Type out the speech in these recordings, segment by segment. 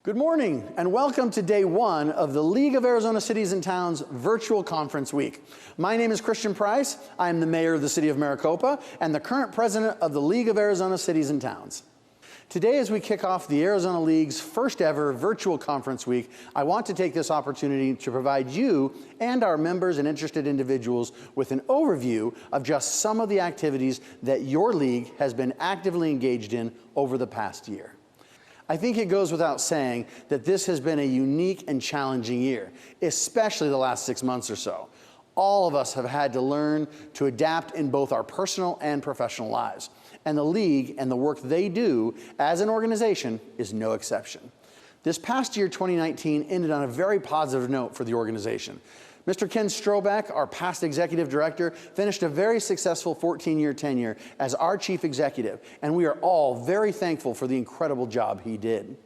Good morning and welcome to day one of the League of Arizona Cities and Towns Virtual Conference Week. My name is Christian Price. I am the mayor of the city of Maricopa and the current president of the League of Arizona Cities and Towns. Today, as we kick off the Arizona League's first ever Virtual Conference Week, I want to take this opportunity to provide you and our members and interested individuals with an overview of just some of the activities that your league has been actively engaged in over the past year. I think it goes without saying that this has been a unique and challenging year, especially the last 6 months or so. All of us have had to learn to adapt in both our personal and professional lives, and the League and the work they do as an organization is no exception. This past year, 2019, ended on a very positive note for the organization. Mr. Ken Stroback, our past executive director, finished a very successful 14-year tenure as our chief executive, and we are all very thankful for the incredible job he did.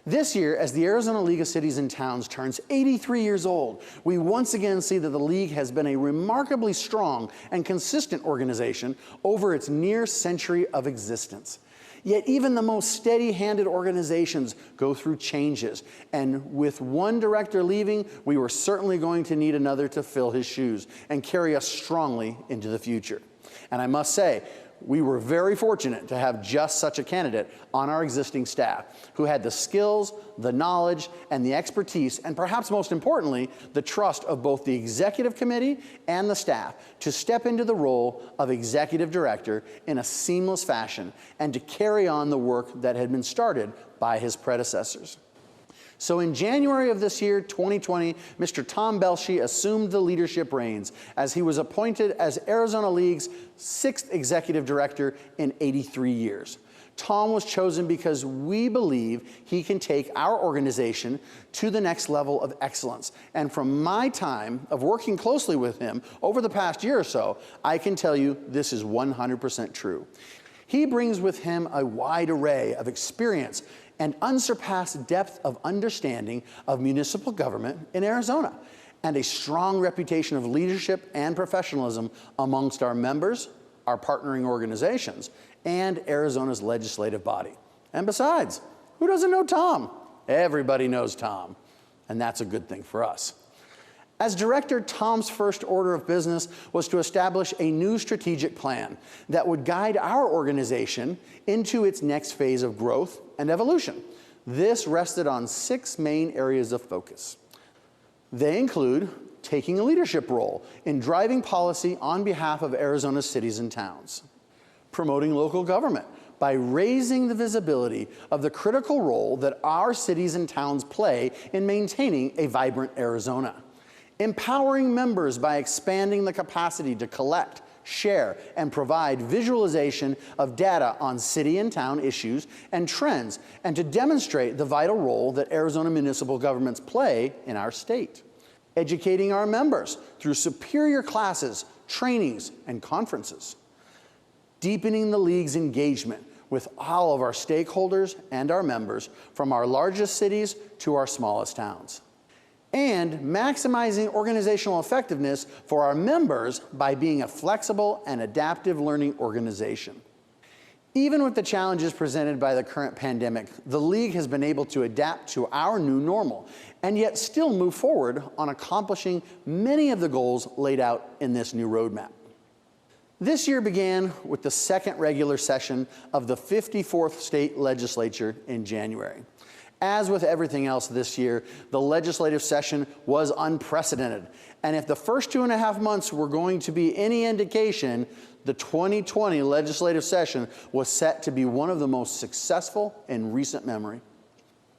This year, as the Arizona League of Cities and Towns turns 83 years old, we once again see that the League has been a remarkably strong and consistent organization over its near century of existence. Yet even the most steady-handed organizations go through changes, and with one director leaving, we were certainly going to need another to fill his shoes and carry us strongly into the future. And I must say, we were very fortunate to have just such a candidate on our existing staff who had the skills, the knowledge, and the expertise, and perhaps most importantly, the trust of both the executive committee and the staff to step into the role of executive director in a seamless fashion and to carry on the work that had been started by his predecessors. So in January of this year, 2020, Mr. Tom Belshey assumed the leadership reins as he was appointed as Arizona League's 6th executive director in 83 years. Tom was chosen because we believe he can take our organization to the next level of excellence. And from my time of working closely with him over the past year or so, I can tell you this is 100% true. He brings with him a wide array of experience and unsurpassed depth of understanding of municipal government in Arizona, and a strong reputation of leadership and professionalism amongst our members, our partnering organizations, and Arizona's legislative body. And besides, who doesn't know Tom? Everybody knows Tom, and that's a good thing for us. As director, Tom's first order of business was to establish a new strategic plan that would guide our organization into its next phase of growth and evolution. This rested on 6 main areas of focus. They include taking a leadership role in driving policy on behalf of Arizona's cities and towns, promoting local government by raising the visibility of the critical role that our cities and towns play in maintaining a vibrant Arizona, empowering members by expanding the capacity to collect, share, and provide visualization of data on city and town issues and trends, and to demonstrate the vital role that Arizona municipal governments play in our state. Educating our members through superior classes, trainings, and conferences. Deepening the League's engagement with all of our stakeholders and our members, from our largest cities to our smallest towns. And maximizing organizational effectiveness for our members by being a flexible and adaptive learning organization. Even with the challenges presented by the current pandemic, the League has been able to adapt to our new normal and yet still move forward on accomplishing many of the goals laid out in this new roadmap. This year began with the 2nd regular session of the 54th state legislature in January. As with everything else this year, the legislative session was unprecedented. And if the first 2.5 months were going to be any indication, the 2020 legislative session was set to be one of the most successful in recent memory.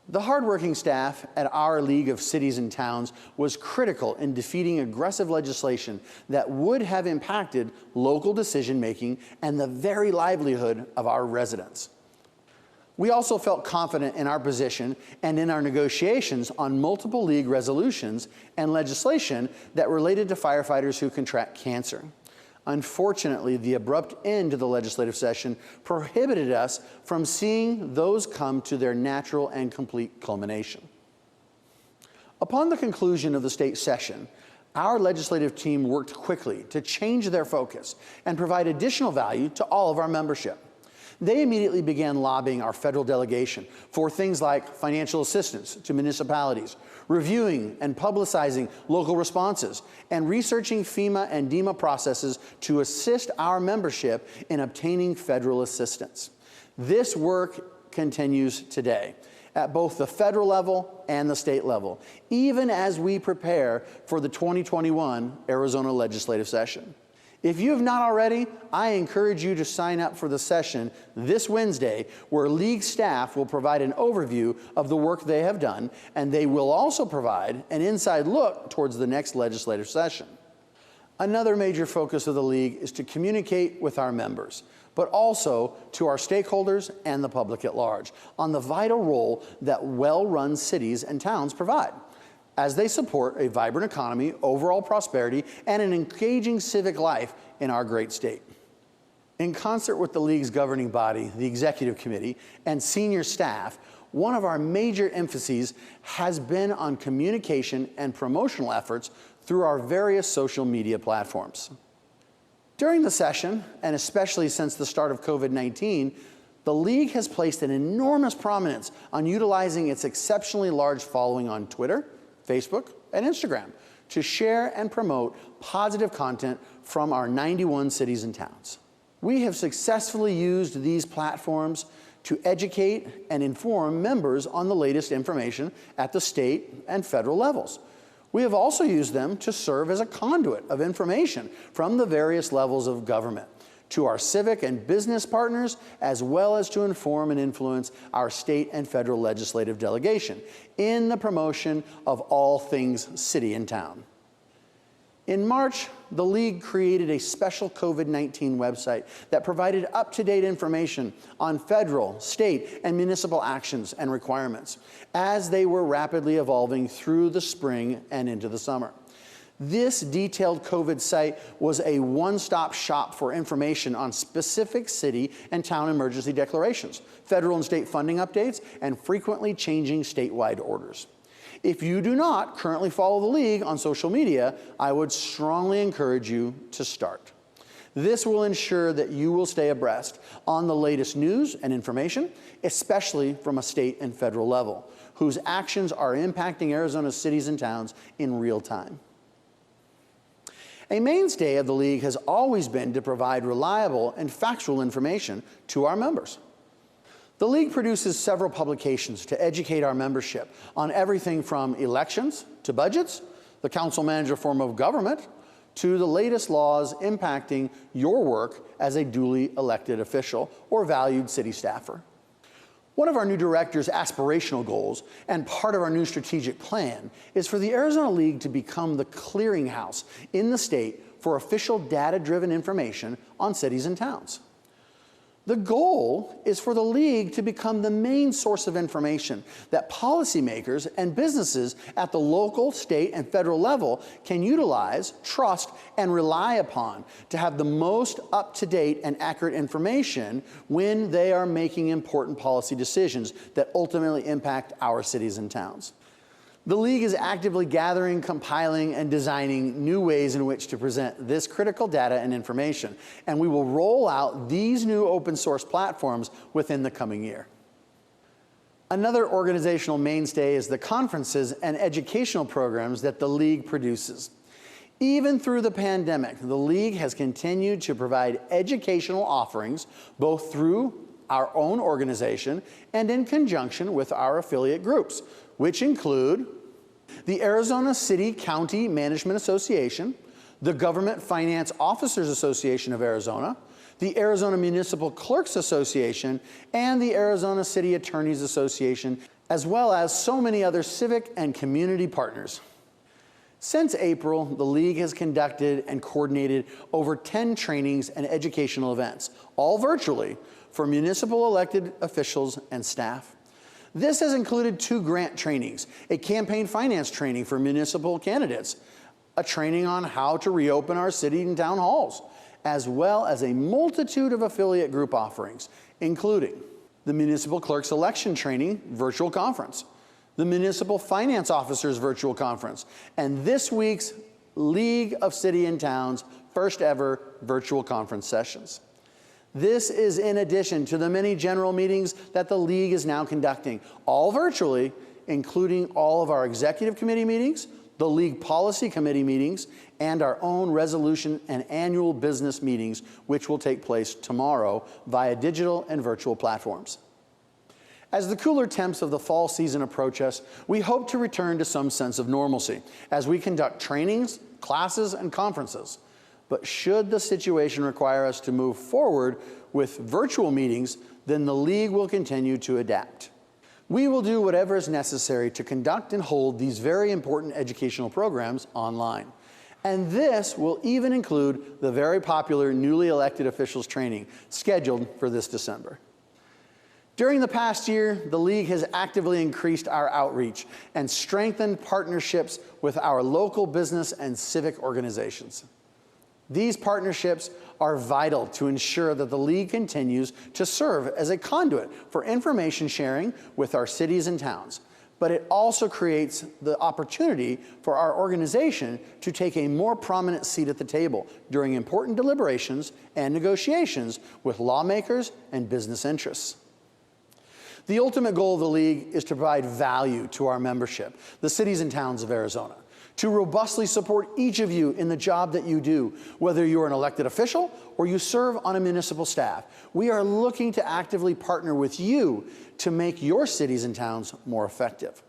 The hardworking staff at our League of Cities and Towns was critical in defeating aggressive legislation that would have impacted local decision-making and the very livelihood of our residents. We also felt confident in our position and in our negotiations on multiple League resolutions and legislation that related to firefighters who contract cancer. Unfortunately, the abrupt end to the legislative session prohibited us from seeing those come to their natural and complete culmination. Upon the conclusion of the state session, our legislative team worked quickly to change their focus and provide additional value to all of our membership. They immediately began lobbying our federal delegation for things like financial assistance to municipalities, reviewing and publicizing local responses, and researching FEMA and DEMA processes to assist our membership in obtaining federal assistance. This work continues today at both the federal level and the state level, even as we prepare for the 2021 Arizona legislative session. If you have not already, I encourage you to sign up for the session this Wednesday, where League staff will provide an overview of the work they have done, and they will also provide an inside look towards the next legislative session. Another major focus of the League is to communicate with our members, but also to our stakeholders and the public at large on the vital role that well-run cities and towns provide, as they support a vibrant economy, overall prosperity, and an engaging civic life in our great state. In concert with the League's governing body, the Executive Committee, and senior staff, one of our major emphases has been on communication and promotional efforts through our various social media platforms. During the session, and especially since the start of COVID-19, the League has placed an enormous prominence on utilizing its exceptionally large following on Twitter, Facebook, and Instagram to share and promote positive content from our 91 cities and towns. We have successfully used these platforms to educate and inform members on the latest information at the state and federal levels. We have also used them to serve as a conduit of information from the various levels of government to our civic and business partners, as well as to inform and influence our state and federal legislative delegation in the promotion of all things city and town. In March, the League created a special COVID-19 website that provided up-to-date information on federal, state, and municipal actions and requirements as they were rapidly evolving through the spring and into the summer. This detailed COVID site was a one-stop shop for information on specific city and town emergency declarations, federal and state funding updates, and frequently changing statewide orders. If you do not currently follow the League on social media, I would strongly encourage you to start. This will ensure that you will stay abreast on the latest news and information, especially from a state and federal level, whose actions are impacting Arizona's cities and towns in real time. A mainstay of the League has always been to provide reliable and factual information to our members. The League produces several publications to educate our membership on everything from elections to budgets, the council manager form of government, to the latest laws impacting your work as a duly elected official or valued city staffer. One of our new director's aspirational goals and part of our new strategic plan is for the Arizona League to become the clearinghouse in the state for official data-driven information on cities and towns. The goal is for the League to become the main source of information that policymakers and businesses at the local, state, and federal level can utilize, trust, and rely upon to have the most up-to-date and accurate information when they are making important policy decisions that ultimately impact our cities and towns. The League is actively gathering, compiling, and designing new ways in which to present this critical data and information, and we will roll out these new open source platforms within the coming year. Another organizational mainstay is the conferences and educational programs that the League produces. Even through the pandemic, the League has continued to provide educational offerings both through our own organization and in conjunction with our affiliate groups, which include the Arizona City-County Management Association, the Government Finance Officers Association of Arizona, the Arizona Municipal Clerks Association, and the Arizona City Attorneys Association, as well as so many other civic and community partners. Since April, the League has conducted and coordinated over 10 trainings and educational events, all virtually, for municipal elected officials and staff. This has included 2 grant trainings, a campaign finance training for municipal candidates, a training on how to reopen our city and town halls, as well as a multitude of affiliate group offerings, including the Municipal Clerks Election Training Virtual Conference, the Municipal Finance Officers Virtual Conference, and this week's League of City and Towns first ever virtual conference sessions. This is in addition to the many general meetings that the League is now conducting, all virtually, including all of our executive committee meetings, the League Policy Committee meetings, and our own resolution and annual business meetings, which will take place tomorrow via digital and virtual platforms. As the cooler temps of the fall season approach us, we hope to return to some sense of normalcy as we conduct trainings, classes, and conferences. But should the situation require us to move forward with virtual meetings, then the League will continue to adapt. We will do whatever is necessary to conduct and hold these very important educational programs online. And this will even include the very popular newly elected officials training scheduled for this December. During the past year, the League has actively increased our outreach and strengthened partnerships with our local business and civic organizations. These partnerships are vital to ensure that the League continues to serve as a conduit for information sharing with our cities and towns, but it also creates the opportunity for our organization to take a more prominent seat at the table during important deliberations and negotiations with lawmakers and business interests. The ultimate goal of the League is to provide value to our membership, the cities and towns of Arizona, to robustly support each of you in the job that you do, whether you're an elected official or you serve on a municipal staff. We are looking to actively partner with you to make your cities and towns more effective.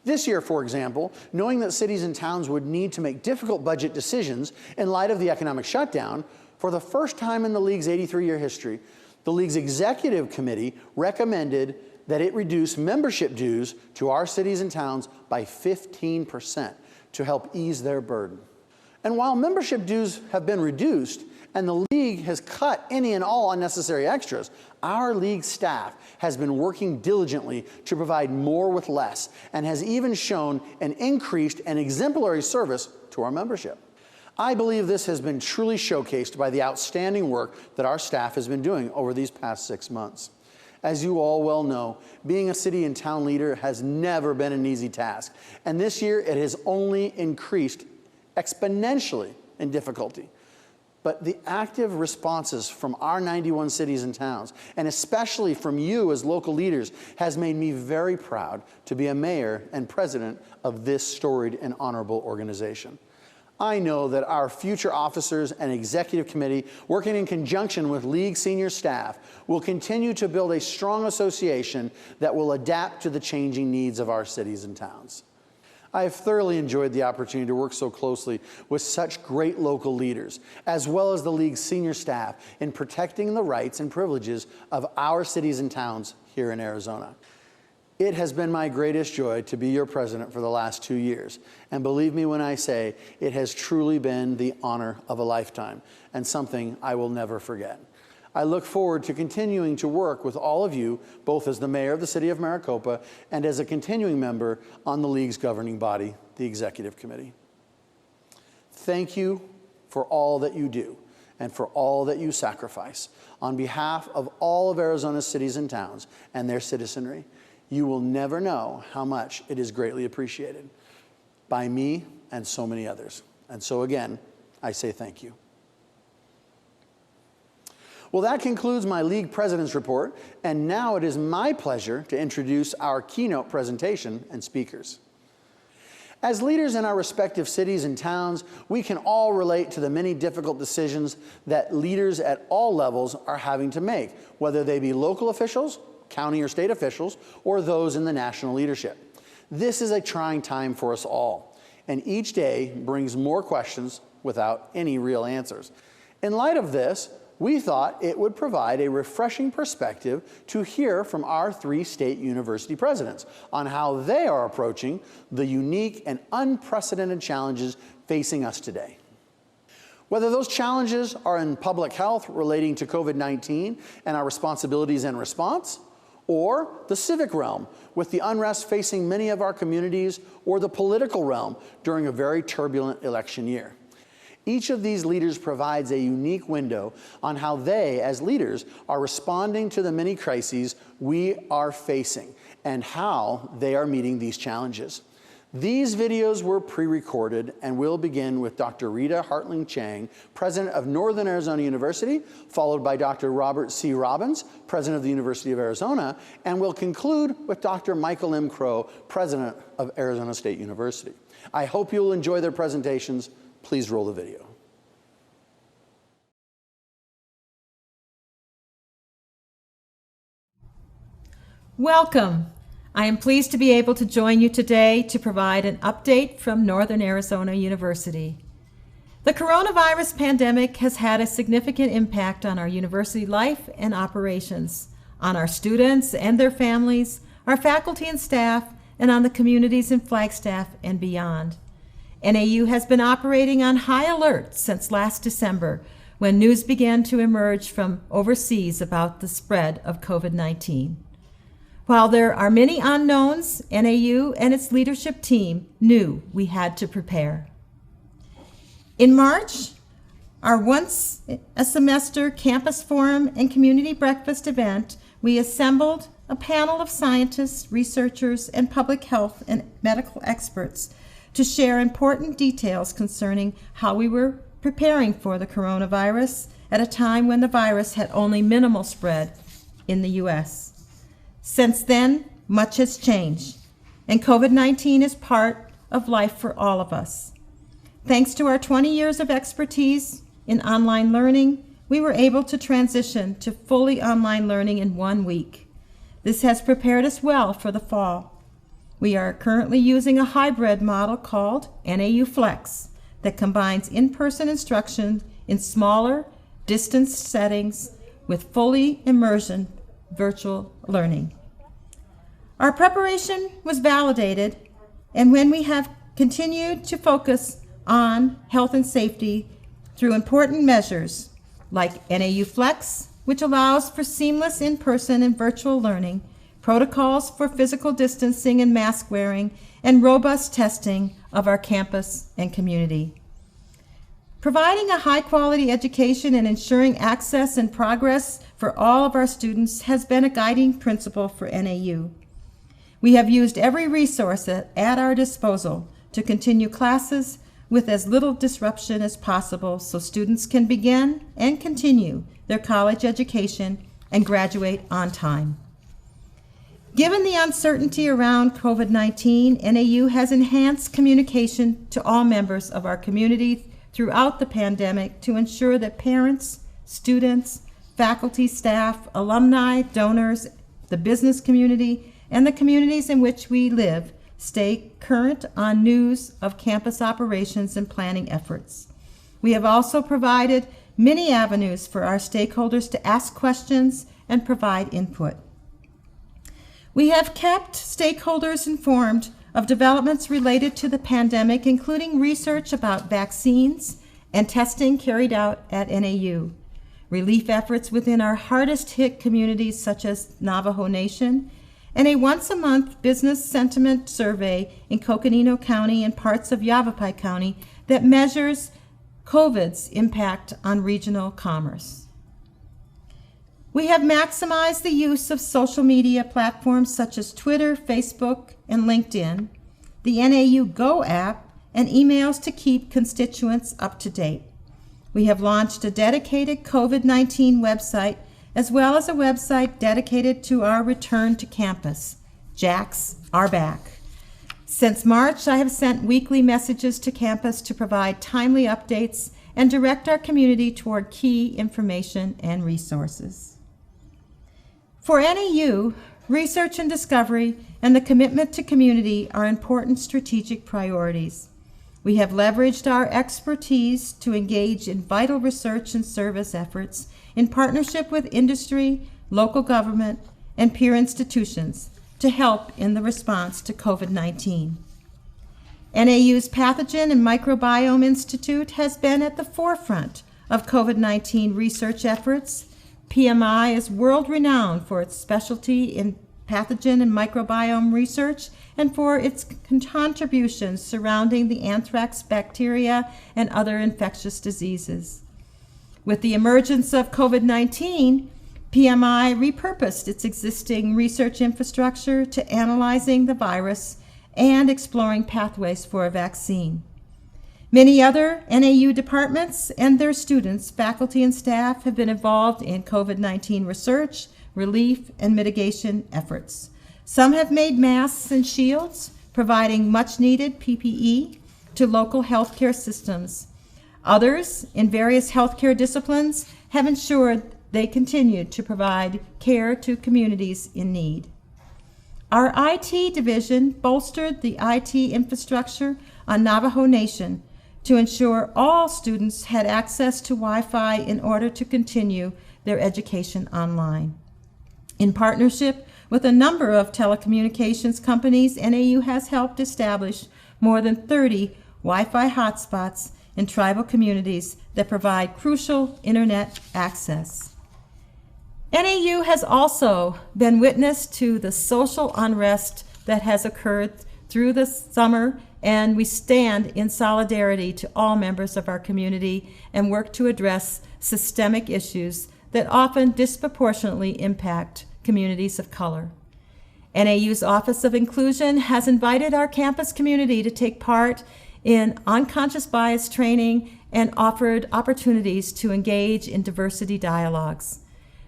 This year, for example, knowing that cities and towns would need to make difficult budget decisions in light of the economic shutdown, for the first time in the League's 83-year history, the League's executive committee recommended that it reduce membership dues to our cities and towns by 15%. To help ease their burden. And while membership dues have been reduced and the League has cut any and all unnecessary extras, our League staff has been working diligently to provide more with less and has even shown an increased and exemplary service to our membership. I believe this has been truly showcased by the outstanding work that our staff has been doing over these past 6 months. As you all well know, being a city and town leader has never been an easy task, and this year it has only increased exponentially in difficulty. But the active responses from our 91 cities and towns, and especially from you as local leaders, has made me very proud to be a mayor and president of this storied and honorable organization. I know that our future officers and executive committee, working in conjunction with League senior staff, will continue to build a strong association that will adapt to the changing needs of our cities and towns. I have thoroughly enjoyed the opportunity to work so closely with such great local leaders, as well as the League's senior staff, in protecting the rights and privileges of our cities and towns here in Arizona. It has been my greatest joy to be your president for the last 2 years, and believe me when I say it has truly been the honor of a lifetime and something I will never forget. I look forward to continuing to work with all of you, both as the mayor of the city of Maricopa and as a continuing member on the League's governing body, the Executive Committee. Thank you for all that you do and for all that you sacrifice on behalf of all of Arizona's cities and towns and their citizenry. You will never know how much it is greatly appreciated by me and so many others. And so again, I say thank you. Well, that concludes my League President's report, and now it is my pleasure to introduce our keynote presentation and speakers. As leaders in our respective cities and towns, we can all relate to the many difficult decisions that leaders at all levels are having to make, whether they be local officials, county or state officials, or those in the national leadership. This is a trying time for us all, and each day brings more questions without any real answers. In light of this, we thought it would provide a refreshing perspective to hear from our 3 state university presidents on how they are approaching the unique and unprecedented challenges facing us today. Whether those challenges are in public health relating to COVID-19 and our responsibilities and response, or the civic realm with the unrest facing many of our communities, or the political realm during a very turbulent election year. Each of these leaders provides a unique window on how they, as leaders, are responding to the many crises we are facing and how they are meeting these challenges. These videos were pre-recorded and will begin with Dr. Rita Hartling Chang, president of Northern Arizona University, followed by Dr. Robert C. Robbins, president of the University of Arizona, and will conclude with Dr. Michael M. Crow, president of Arizona State University. I hope you'll enjoy their presentations. Please roll the video. Welcome. I am pleased to be able to join you today to provide an update from Northern Arizona University. The coronavirus pandemic has had a significant impact on our university life and operations, on our students and their families, our faculty and staff, and on the communities in Flagstaff and beyond. NAU has been operating on high alert since last December, when news began to emerge from overseas about the spread of COVID-19. While there are many unknowns, NAU and its leadership team knew we had to prepare. In March, our once a semester campus forum and community breakfast event, we assembled a panel of scientists, researchers, and public health and medical experts to share important details concerning how we were preparing for the coronavirus at a time when the virus had only minimal spread in the U.S. Since then, much has changed, and COVID-19 is part of life for all of us. Thanks to our 20 years of expertise in online learning, we were able to transition to fully online learning in 1 week. This has prepared us well for the fall. We are currently using a hybrid model called NAU Flex that combines in-person instruction in smaller, distanced settings with fully immersion virtual learning. Our preparation was validated, and when we have continued to focus on health and safety through important measures like NAU Flex, which allows for seamless in-person and virtual learning, protocols for physical distancing and mask wearing, and robust testing of our campus and community. Providing a high-quality education and ensuring access and progress for all of our students has been a guiding principle for NAU. We have used every resource at our disposal to continue classes with as little disruption as possible so students can begin and continue their college education and graduate on time. Given the uncertainty around COVID-19, NAU has enhanced communication to all members of our community throughout the pandemic to ensure that parents, students, faculty, staff, alumni, donors, the business community, and the communities in which we live stay current on news of campus operations and planning efforts. We have also provided many avenues for our stakeholders to ask questions and provide input. We have kept stakeholders informed of developments related to the pandemic, including research about vaccines and testing carried out at NAU, relief efforts within our hardest hit communities such as Navajo Nation, and a once-a-month business sentiment survey in Coconino County and parts of Yavapai County that measures COVID's impact on regional commerce. We have maximized the use of social media platforms such as Twitter, Facebook, and LinkedIn, the NAU Go app, and emails to keep constituents up to date. We have launched a dedicated COVID-19 website as well as a website dedicated to our return to campus. Jacks are back. Since March, I have sent weekly messages to campus to provide timely updates and direct our community toward key information and resources. For NAU, research and discovery and the commitment to community are important strategic priorities. We have leveraged our expertise to engage in vital research and service efforts in partnership with industry, local government, and peer institutions to help in the response to COVID-19. NAU's Pathogen and Microbiome Institute has been at the forefront of COVID-19 research efforts. PMI is world-renowned for its specialty in pathogen and microbiome research and for its contributions surrounding the anthrax bacteria and other infectious diseases. With the emergence of COVID-19, PMI repurposed its existing research infrastructure to analyzing the virus and exploring pathways for a vaccine. Many other NAU departments and their students, faculty, and staff have been involved in COVID-19 research, relief, and mitigation efforts. Some have made masks and shields, providing much-needed PPE to local healthcare systems. Others, in various healthcare disciplines, have ensured they continue to provide care to communities in need. Our IT division bolstered the IT infrastructure on Navajo Nation to ensure all students had access to Wi-Fi in order to continue their education online. In partnership with a number of telecommunications companies, NAU has helped establish more than 30 Wi-Fi hotspots in tribal communities that provide crucial internet access. NAU has also been witness to the social unrest that has occurred through the summer, and we stand in solidarity to all members of our community and work to address systemic issues that often disproportionately impact communities of color. NAU's Office of Inclusion has invited our campus community to take part in unconscious bias training and offered opportunities to engage in diversity dialogues.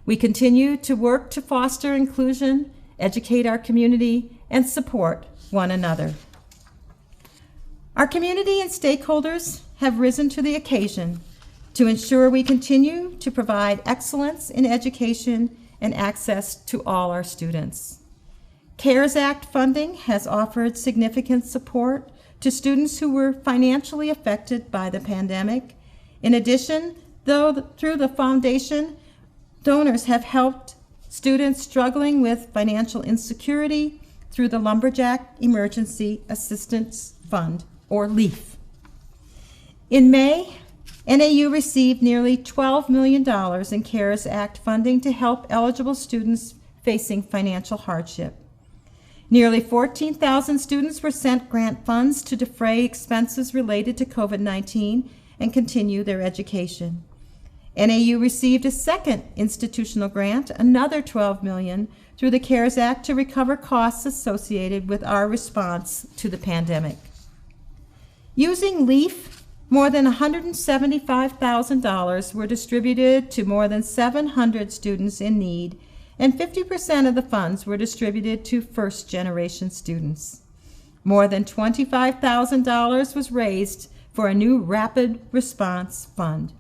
We continue to work to foster inclusion, educate our community, and support one another. Our community and stakeholders have risen to the occasion to ensure we continue to provide excellence in education and access to all our students. CARES Act funding has offered significant support to students who were financially affected by the pandemic. In addition, through the foundation, donors have helped students struggling with financial insecurity through the Lumberjack Emergency Assistance Fund, or LEAF. In May, NAU received nearly $12 million in CARES Act funding to help eligible students facing financial hardship. Nearly 14,000 students were sent grant funds to defray expenses related to COVID-19 and continue their education. NAU received a second institutional grant, another $12 million, through the CARES Act to recover costs associated with our response to the pandemic. Using LEAF, more than $175,000 were distributed to more than 700 students in need, and 50% of the funds were distributed to first-generation students. More than $25,000 was raised for a new rapid response fund.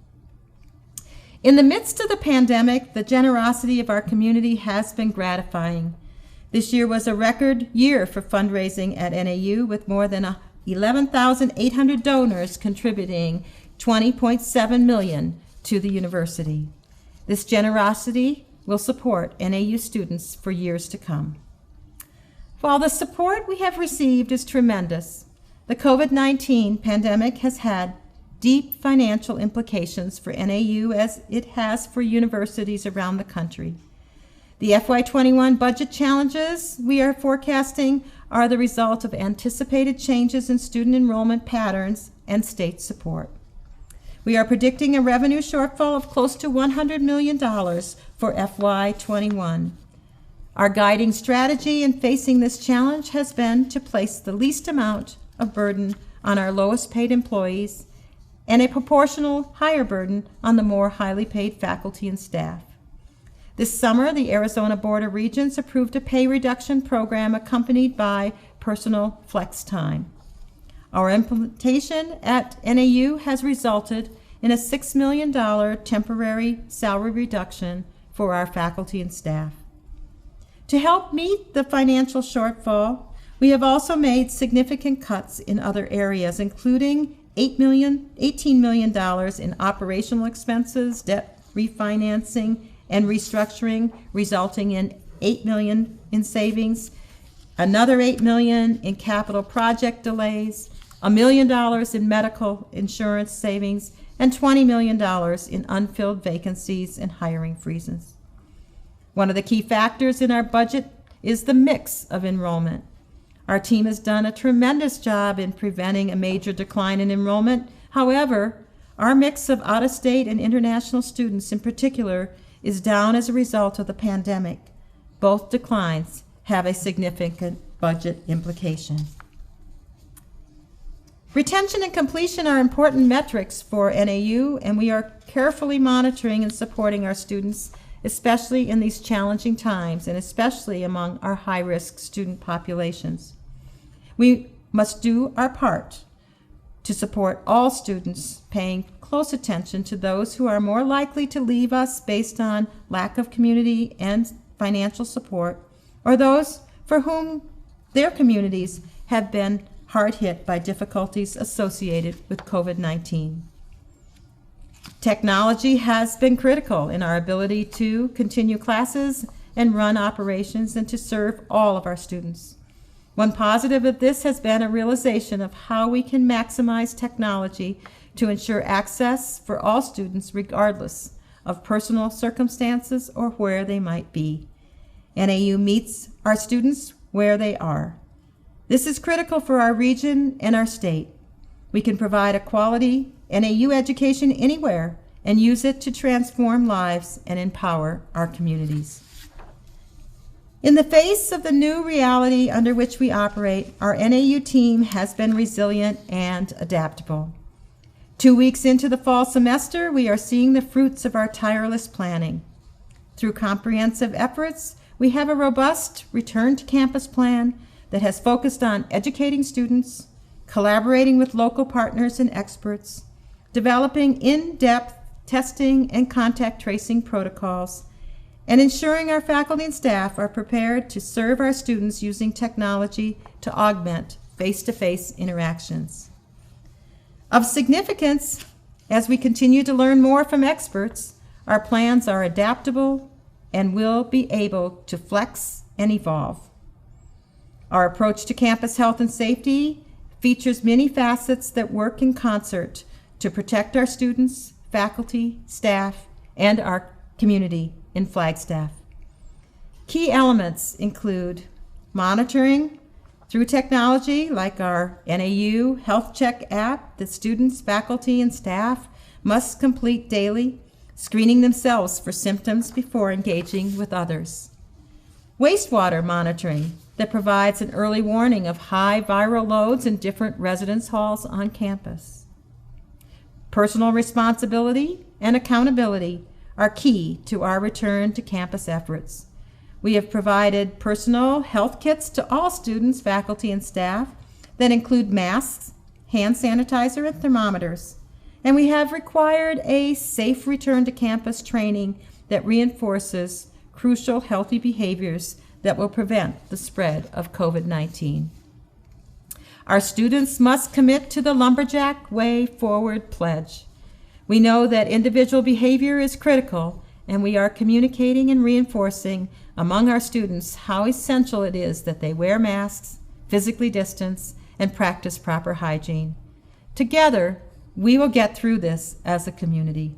In the midst of the pandemic, the generosity of our community has been gratifying. This year was a record year for fundraising at NAU, with more than 11,800 donors contributing $20.7 million to the university. This generosity will support NAU students for years to come. While the support we have received is tremendous, the COVID-19 pandemic has had deep financial implications for NAU as it has for universities around the country. The FY21 budget challenges we are forecasting are the result of anticipated changes in student enrollment patterns and state support. We are predicting a revenue shortfall of close to $100 million for FY21. Our guiding strategy in facing this challenge has been to place the least amount of burden on our lowest paid employees and a proportional higher burden on the more highly paid faculty and staff. This summer, the Arizona Board of Regents approved a pay reduction program accompanied by personal flex time. Our implementation at NAU has resulted in a $6 million temporary salary reduction for our faculty and staff. To help meet the financial shortfall, we have also made significant cuts in other areas, including $18 million in operational expenses, debt refinancing, and restructuring, resulting in $8 million in savings, another $8 million in capital project delays, $1 million in medical insurance savings, and $20 million in unfilled vacancies and hiring freezes. One of the key factors in our budget is the mix of enrollment. Our team has done a tremendous job in preventing a major decline in enrollment. However, our mix of out-of-state and international students in particular is down as a result of the pandemic. Both declines have a significant budget implication. Retention and completion are important metrics for NAU, and we are carefully monitoring and supporting our students, especially in these challenging times and especially among our high-risk student populations. We must do our part to support all students, paying close attention to those who are more likely to leave us based on lack of community and financial support, or those for whom their communities have been hard hit by difficulties associated with COVID-19. Technology has been critical in our ability to continue classes and run operations and to serve all of our students. One positive of this has been a realization of how we can maximize technology to ensure access for all students regardless of personal circumstances or where they might be. NAU meets our students where they are. This is critical for our region and our state. We can provide a quality NAU education anywhere and use it to transform lives and empower our communities. In the face of the new reality under which we operate, our NAU team has been resilient and adaptable. 2 weeks into the fall semester, we are seeing the fruits of our tireless planning. Through comprehensive efforts, we have a robust return to campus plan that has focused on educating students, collaborating with local partners and experts, developing in-depth testing and contact tracing protocols, and ensuring our faculty and staff are prepared to serve our students using technology to augment face-to-face interactions. Of significance, as we continue to learn more from experts, our plans are adaptable and will be able to flex and evolve. Our approach to campus health and safety features many facets that work in concert to protect our students, faculty, staff, and our community in Flagstaff. Key elements include monitoring through technology like our NAU Health Check app that students, faculty, and staff must complete daily, screening themselves for symptoms before engaging with others. Wastewater monitoring that provides an early warning of high viral loads in different residence halls on campus. Personal responsibility and accountability are key to our return to campus efforts. We have provided personal health kits to all students, faculty, and staff that include masks, hand sanitizer, and thermometers. And we have required a safe return to campus training that reinforces crucial healthy behaviors that will prevent the spread of COVID-19. Our students must commit to the Lumberjack Way Forward pledge. We know that individual behavior is critical, and we are communicating and reinforcing among our students how essential it is that they wear masks, physically distance, and practice proper hygiene. Together, we will get through this as a community.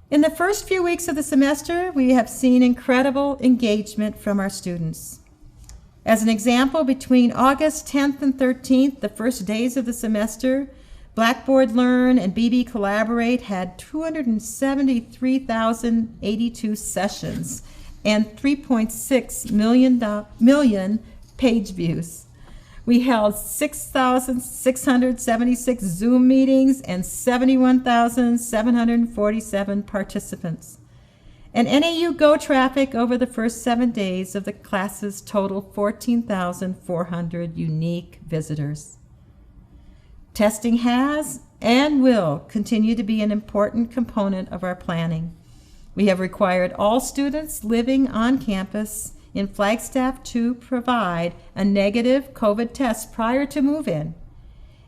In the first few weeks of the semester, we have seen incredible engagement from our students. As an example, between August 10th and 13th, the first days of the semester, Blackboard Learn and BB Collaborate had 273,082 sessions and 3.6 million page views. We held 6,676 Zoom meetings and 71,747 participants. And NAU Go traffic over the first 7 days of the classes totaled 14,400 unique visitors. Testing has and will continue to be an important component of our planning. We have required all students living on campus in Flagstaff to provide a negative COVID test prior to move-in.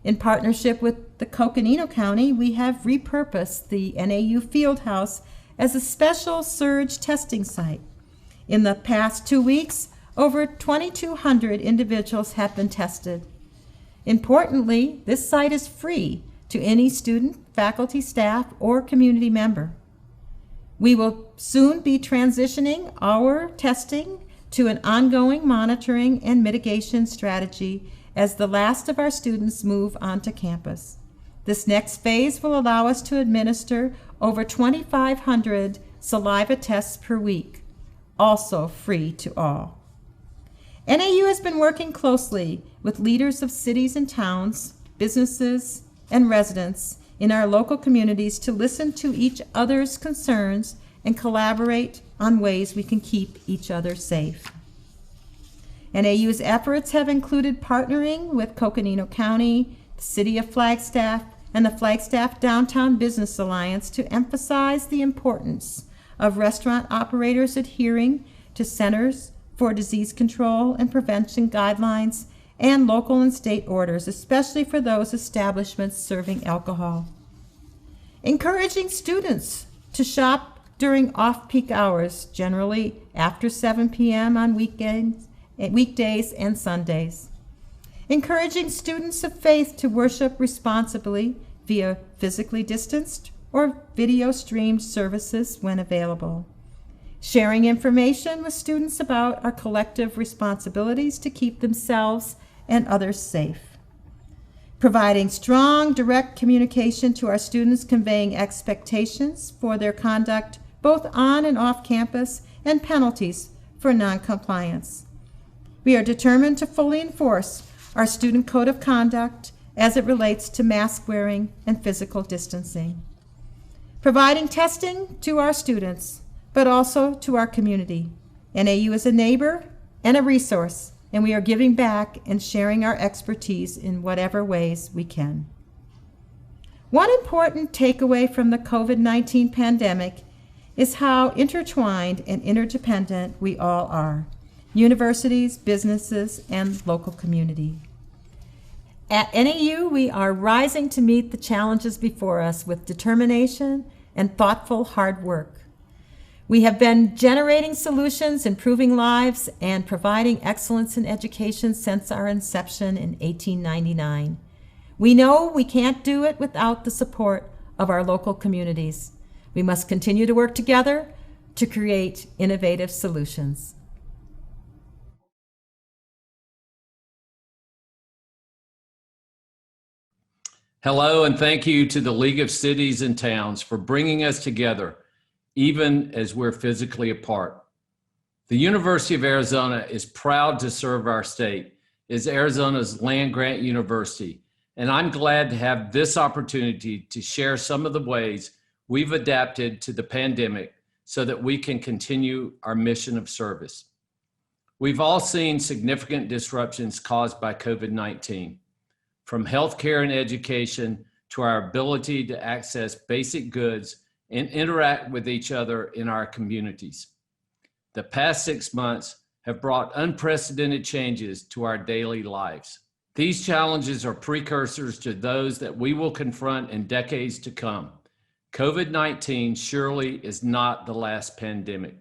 In partnership with the Coconino County, we have repurposed the NAU Fieldhouse as a special surge testing site. In the past 2 weeks, over 2,200 individuals have been tested. Importantly, this site is free to any student, faculty, staff, or community member. We will soon be transitioning our testing to an ongoing monitoring and mitigation strategy as the last of our students move onto campus. This next phase will allow us to administer over 2,500 saliva tests per week, also free to all. NAU has been working closely with leaders of cities and towns, businesses, and residents in our local communities to listen to each other's concerns and collaborate on ways we can keep each other safe. NAU's efforts have included partnering with Coconino County, the City of Flagstaff, and the Flagstaff Downtown Business Alliance to emphasize the importance of restaurant operators adhering to Centers for Disease Control and Prevention guidelines and local and state orders, especially for those establishments serving alcohol. Encouraging students to shop during off-peak hours, generally after 7 p.m. on weekdays and Sundays. Encouraging students of faith to worship responsibly via physically distanced or video streamed services when available. Sharing information with students about our collective responsibilities to keep themselves and others safe. Providing strong, direct communication to our students, conveying expectations for their conduct both on and off campus and penalties for noncompliance. We are determined to fully enforce our student code of conduct as it relates to mask wearing and physical distancing. Providing testing to our students, but also to our community. NAU is a neighbor and a resource, and we are giving back and sharing our expertise in whatever ways we can. One important takeaway from the COVID-19 pandemic is how intertwined and interdependent we all are: universities, businesses, and local community. At NAU, we are rising to meet the challenges before us with determination and thoughtful hard work. We have been generating solutions, improving lives, and providing excellence in education since our inception in 1899. We know we can't do it without the support of our local communities. We must continue to work together to create innovative solutions. Hello, and thank you to the League of Cities and Towns for bringing us together, even as we're physically apart. The University of Arizona is proud to serve our state as Arizona's land-grant university, and I'm glad to have this opportunity to share some of the ways we've adapted to the pandemic so that we can continue our mission of service. We've all seen significant disruptions caused by COVID-19. From healthcare and education to our ability to access basic goods and interact with each other in our communities. The past 6 months have brought unprecedented changes to our daily lives. These challenges are precursors to those that we will confront in decades to come. COVID-19 surely is not the last pandemic.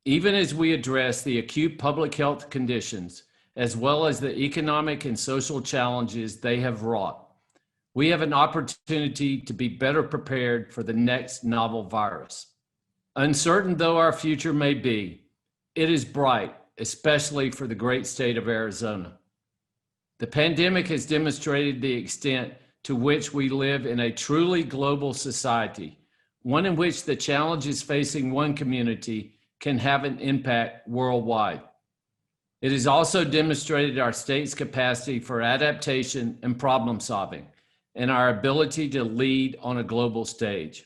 Even as we address the acute public health conditions, as well as the economic and social challenges they have wrought, we have an opportunity to be better prepared for the next novel virus. Uncertain though our future may be, it is bright, especially for the great state of Arizona. The pandemic has demonstrated the extent to which we live in a truly global society, one in which the challenges facing one community can have an impact worldwide. It has also demonstrated our state's capacity for adaptation and problem solving, and our ability to lead on a global stage.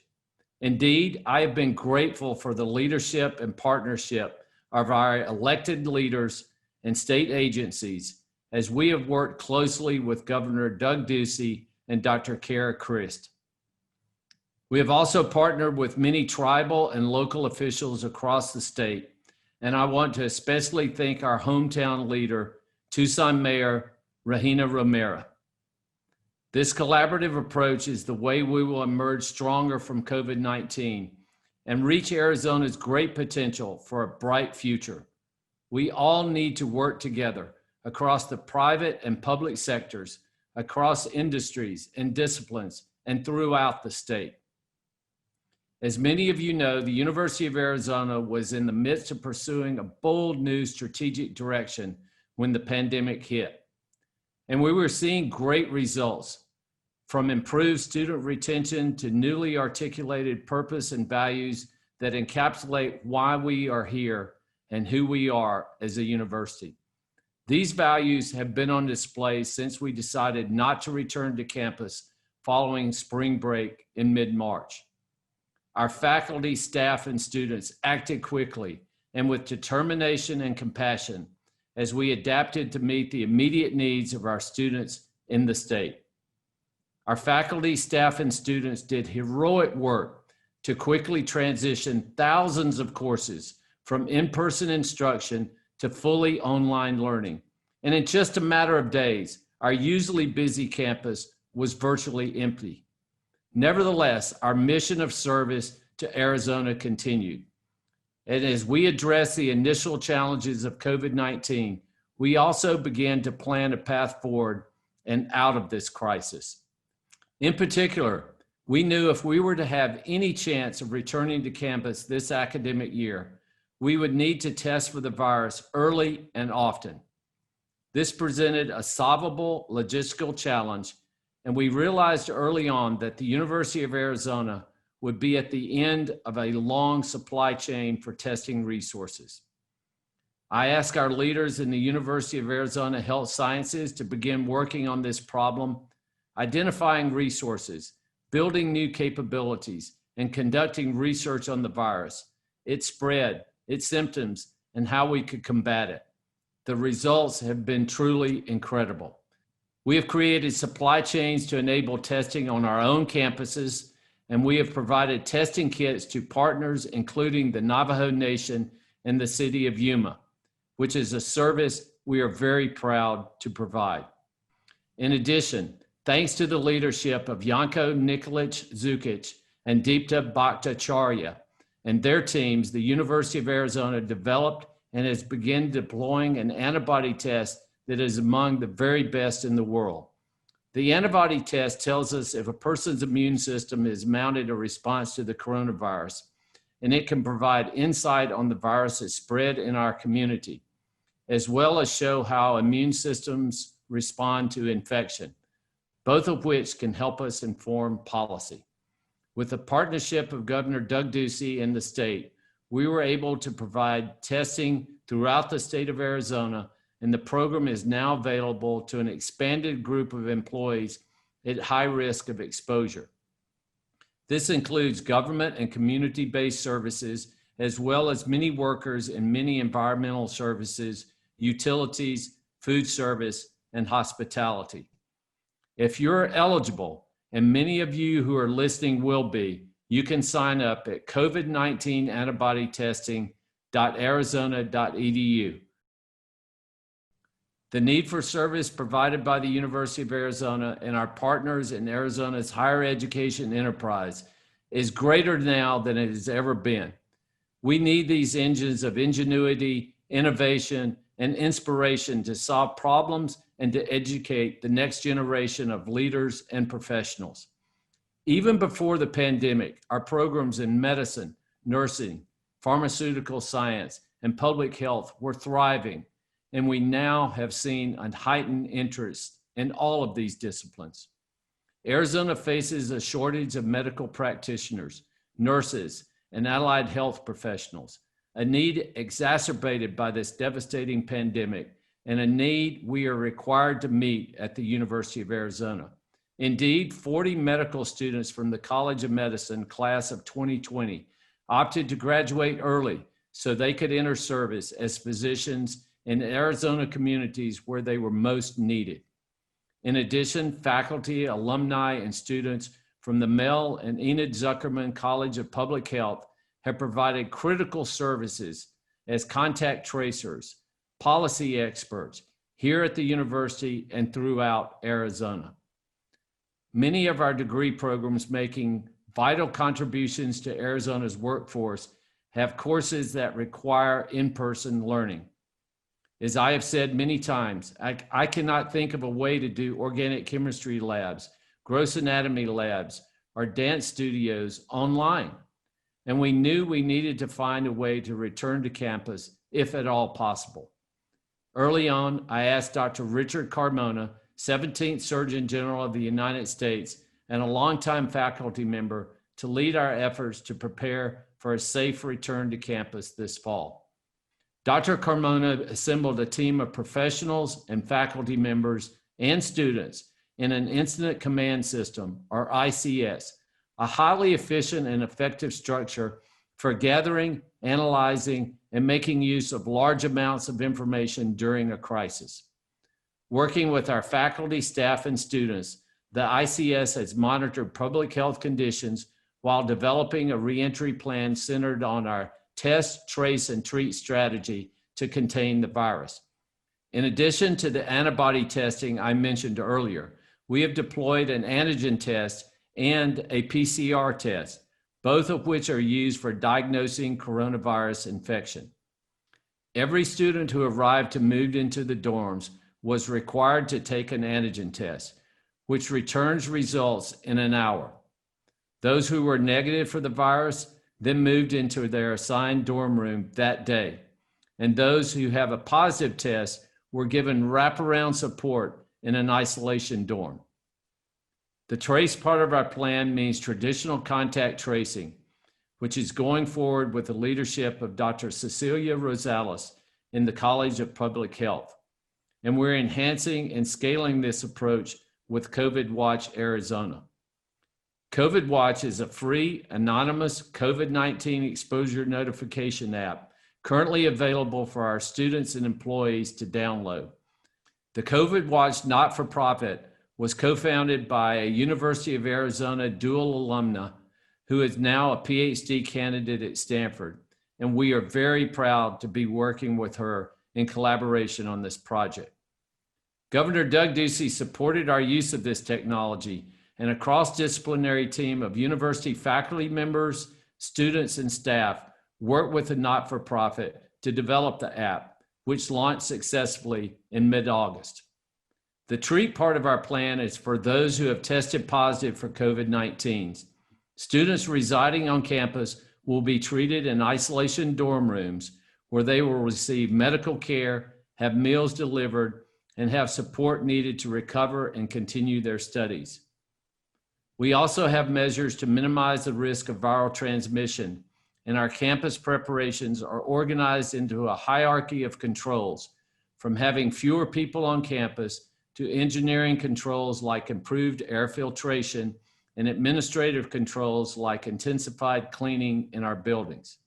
Indeed, I have been grateful for the leadership and partnership of our elected leaders and state agencies as we have worked closely with Governor Doug Ducey and Dr. Kara Christ. We have also partnered with many tribal and local officials across the state, and I want to especially thank our hometown leader, Tucson Mayor Regina Romero. This collaborative approach is the way we will emerge stronger from COVID-19 and reach Arizona's great potential for a bright future. We all need to work together across the private and public sectors, across industries and disciplines, and throughout the state. As many of you know, the University of Arizona was in the midst of pursuing a bold new strategic direction when the pandemic hit. And we were seeing great results, from improved student retention to newly articulated purpose and values that encapsulate why we are here and who we are as a university. These values have been on display since we decided not to return to campus following spring break in mid-March. Our faculty, staff, and students acted quickly and with determination and compassion as we adapted to meet the immediate needs of our students in the state. Our faculty, staff, and students did heroic work to quickly transition thousands of courses from in-person instruction to fully online learning. And in just a matter of days, our usually busy campus was virtually empty. Nevertheless, our mission of service to Arizona continued. And as we address the initial challenges of COVID-19, we also began to plan a path forward and out of this crisis. In particular, we knew if we were to have any chance of returning to campus this academic year, we would need to test for the virus early and often. This presented a solvable logistical challenge, and we realized early on that the University of Arizona would be at the end of a long supply chain for testing resources. I asked our leaders in the University of Arizona Health Sciences to begin working on this problem, identifying resources, building new capabilities, and conducting research on the virus, its spread, its symptoms, and how we could combat it. The results have been truly incredible. We have created supply chains to enable testing on our own campuses, and we have provided testing kits to partners, including the Navajo Nation and the city of Yuma, which is a service we are very proud to provide. In addition, thanks to the leadership of Janko Nikolic-Zukic and Deepta Bhattacharya and their teams, the University of Arizona developed and has begun deploying an antibody test that is among the very best in the world. The antibody test tells us if a person's immune system has mounted a response to the coronavirus, and it can provide insight on the virus's spread in our community, as well as show how immune systems respond to infection, both of which can help us inform policy. With the partnership of Governor Doug Ducey and the state, we were able to provide testing throughout the state of Arizona, and the program is now available to an expanded group of employees at high risk of exposure. This includes government and community-based services, as well as many workers in many environmental services, utilities, food service, and hospitality. If you're eligible, and many of you who are listening will be, you can sign up at covid19antibodytesting.arizona.edu. The need for service provided by the University of Arizona and our partners in Arizona's higher education enterprise is greater now than it has ever been. We need these engines of ingenuity, innovation, and inspiration to solve problems and to educate the next generation of leaders and professionals. Even before the pandemic, our programs in medicine, nursing, pharmaceutical science, and public health were thriving, and we now have seen a heightened interest in all of these disciplines. Arizona faces a shortage of medical practitioners, nurses, and allied health professionals, a need exacerbated by this devastating pandemic, and a need we are required to meet at the University of Arizona. Indeed, 40 medical students from the College of Medicine class of 2020 opted to graduate early so they could enter service as physicians in Arizona communities where they were most needed. In addition, faculty, alumni, and students from the Mel and Enid Zuckerman College of Public Health have provided critical services as contact tracers, policy experts here at the university and throughout Arizona. Many of our degree programs making vital contributions to Arizona's workforce have courses that require in-person learning. As I have said many times, I cannot think of a way to do organic chemistry labs, gross anatomy labs, or dance studios online. And we knew we needed to find a way to return to campus, if at all possible. Early on, I asked Dr. Richard Carmona, 17th Surgeon General of the United States and a longtime faculty member, to lead our efforts to prepare for a safe return to campus this fall. Dr. Carmona assembled a team of professionals and faculty members and students in an incident command system, or ICS, a highly efficient and effective structure for gathering, analyzing, and making use of large amounts of information during a crisis. Working with our faculty, staff, and students, the ICS has monitored public health conditions while developing a reentry plan centered on our test, trace, and treat strategy to contain the virus. In addition to the antibody testing I mentioned earlier, we have deployed an antigen test and a PCR test, both of which are used for diagnosing coronavirus infection. Every student who arrived to move into the dorms was required to take an antigen test, which returns results in an hour. Those who were negative for the virus then moved into their assigned dorm room that day, and those who have a positive test were given wraparound support in an isolation dorm. The trace part of our plan means traditional contact tracing, which is going forward with the leadership of Dr. Cecilia Rosales in the College of Public Health. And we're enhancing and scaling this approach with COVID Watch Arizona. COVID Watch is a free, anonymous COVID-19 exposure notification app currently available for our students and employees to download. The COVID Watch not-for-profit was co-founded by a University of Arizona dual alumna who is now a PhD candidate at Stanford, and we are very proud to be working with her in collaboration on this project. Governor Doug Ducey supported our use of this technology, and a cross-disciplinary team of university faculty members, students, and staff worked with the not-for-profit to develop the app, which launched successfully in mid-August. The treat part of our plan is for those who have tested positive for COVID-19. Students residing on campus will be treated in isolation dorm rooms where they will receive medical care, have meals delivered, and have support needed to recover and continue their studies. We also have measures to minimize the risk of viral transmission, and our campus preparations are organized into a hierarchy of controls, from having fewer people on campus to engineering controls like improved air filtration and administrative controls like intensified cleaning in our buildings.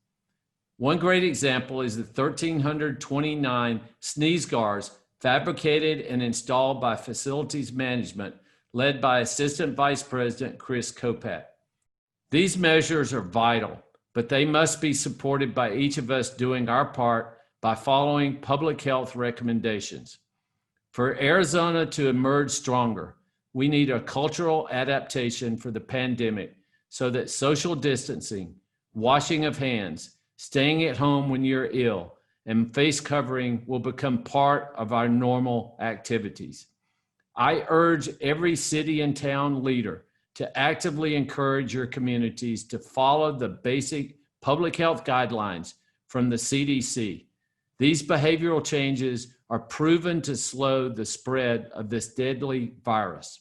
One great example is the 1,329 sneeze guards fabricated and installed by facilities management, led by Assistant Vice President Chris Kopat. These measures are vital, but they must be supported by each of us doing our part by following public health recommendations. For Arizona to emerge stronger, we need a cultural adaptation for the pandemic so that social distancing, washing of hands, staying at home when you're ill, and face covering will become part of our normal activities. I urge every city and town leader to actively encourage your communities to follow the basic public health guidelines from the CDC. These behavioral changes are proven to slow the spread of this deadly virus.